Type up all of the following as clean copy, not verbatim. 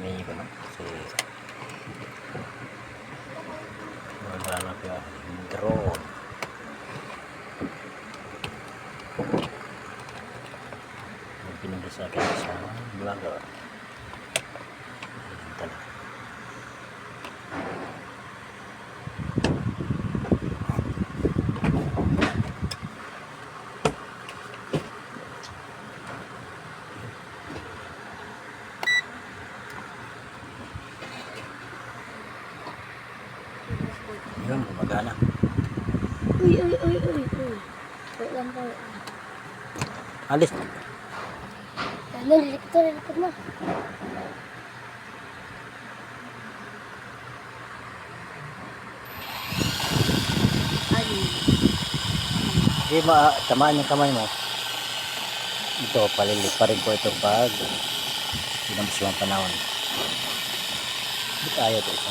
ini ko no kasi maghanap yung drone. Pinunod sa akin sa vlogger. Ayan talaga. Yun, gumagana. Uy. Wait lang po. Alis. Lilikot na. Ay. Hindi tamaan yung kamay mo. Ito, palilit pa rin po ito pag ginamos yung panahon. Hindi kaya ito isa.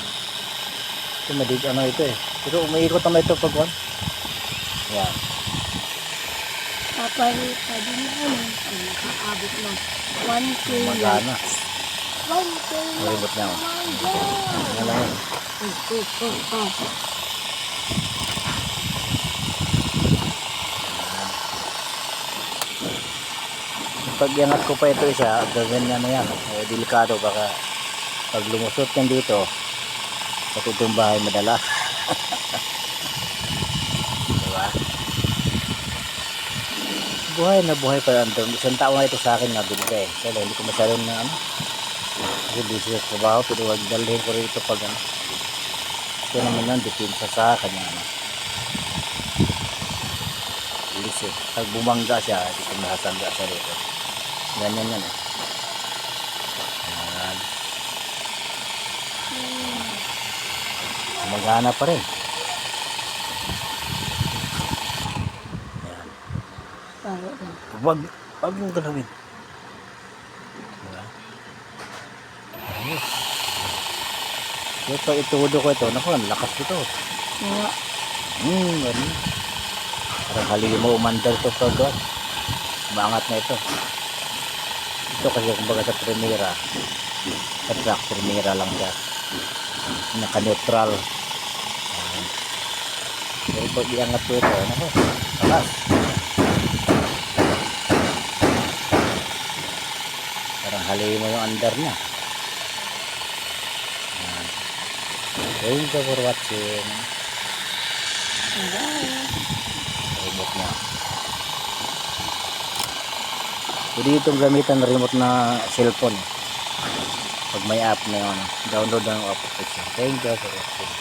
Ito madig ano ito eh. Pero umiikot naman ito pag one. Yan. Papalita din na ay nakaabot na 1K Magana. 1K Marimot na ako. Nga lang yan. Pag iangat ko pa ito isa, gawin na yan. Delikado baka pag lumusot yan dito, patutumbahay madalas. Diba? Buhay na buhay pa yan. Isang taon na ito sa akin na binigay. Kaya hindi ko masyadong na ano. Kasi busy sa trabaho, pero wag dalhin ko rito pag ano. Ito naman yan, dipinsa sa kanya. Ano. Bilis eh. Pag bumangga siya, hindi ko nakasangga siya rito. Ganyan yan eh. Ayan. Magana pa rin. Ayan. Wag mong galawin. Diba? Ayos. Ito, itudo ko ito. Naku, ang lakas ito. Nga. Ganun. Parang halili mo umandar ito pag maangat na ito. Ito kasi kumbaga sa Primera. Sa track Primera lang siya. Naka-neutral. Pero pag iangat ko ito, naku, lakas. Parang halili mo yung andar niya. Thank you for watching. Remote na. Pwede itong gamitan na remote na cellphone. Pag may app na yun, download ang application. Thank you for watching.